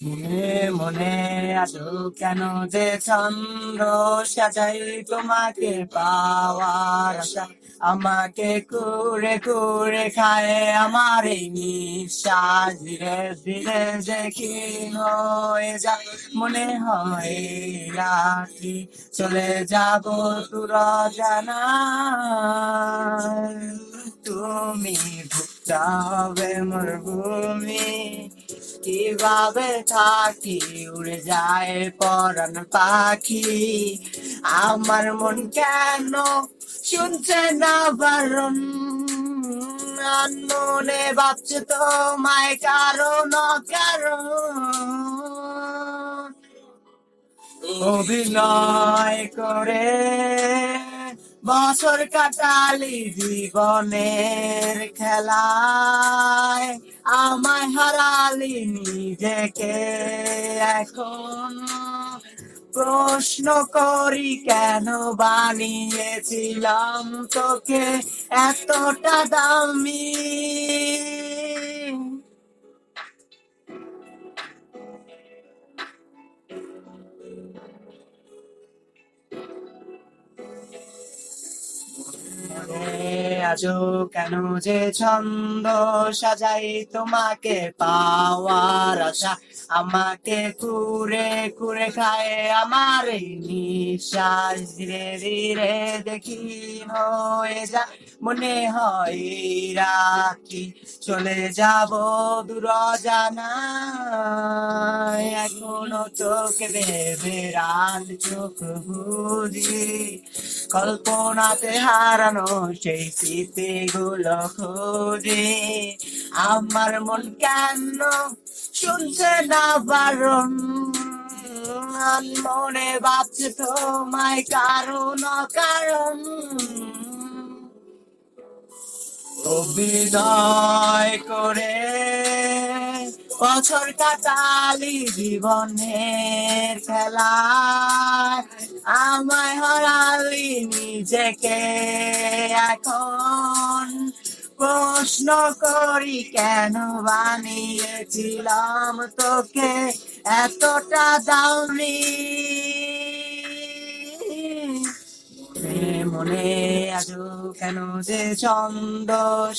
মনে মনে আছো কেন যে ছন্দ সাজাই তোমাকে পাওয়ার আশা, আমাকে কুরে কুরে খায় আমার এই নিঃশ্বাস, ধীরে ধীরে যে কি হয়ে যায় মনে হয় রাখি চলে যাব দূর জানায়। তুমি ভুগতে হবে মরুভূমি, কিভাবে থাকি উড়ে যায় পরাণ পাখি, আমার মন কেন শুনছে না বারণ, মনে ভাবছে তোমায় কারণ কারণ অভিনয় করে বছর কাটালি জীবনের খেলায়, আমায় হারালি নিজেকে এখন প্রশ্ন করি কেন বানিয়েছিলাম তোকে এতটা দামি। আজও কেন যে ছন্দ সাজাই তোমাকে পাওয়ার আশা, আমাকে কুরে কুরে খায় আমার এই নিঃশ্বাস, ধীরে ধীরে দেখি হয়ে যা মনে হয় রাখি চলে যাব দূর জানায়। এখনো তোকে ভেবে রাত চোখ বুঝি, কল্পনাতে হারানো সেই স্মৃতিগুলো খুঁজে, আমার মন কেন শুনছে না বারণ, মনে ভাবছে তোমায় কারণ কারণ অভিনয় করে বছর কাটালি জীবনের খেলায়, আমায় হারালি নিজেকে এখন প্রশ্ন করি কেন বানিয়েছিলাম তোকে এতটা দামি। মনে আজও কেন যে ছন্দ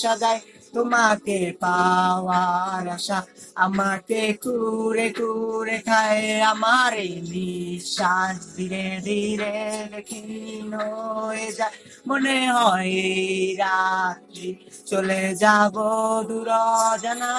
সাজাই তোমাকে পাওয়ার আশা, আমাকে কুরে কুরে খায় আমার এই নিঃশ্বাস, ধীরে ধীরে ক্ষীণ হয়ে যায় মনে হয় রাত্রি চলে যাব দূর জানা।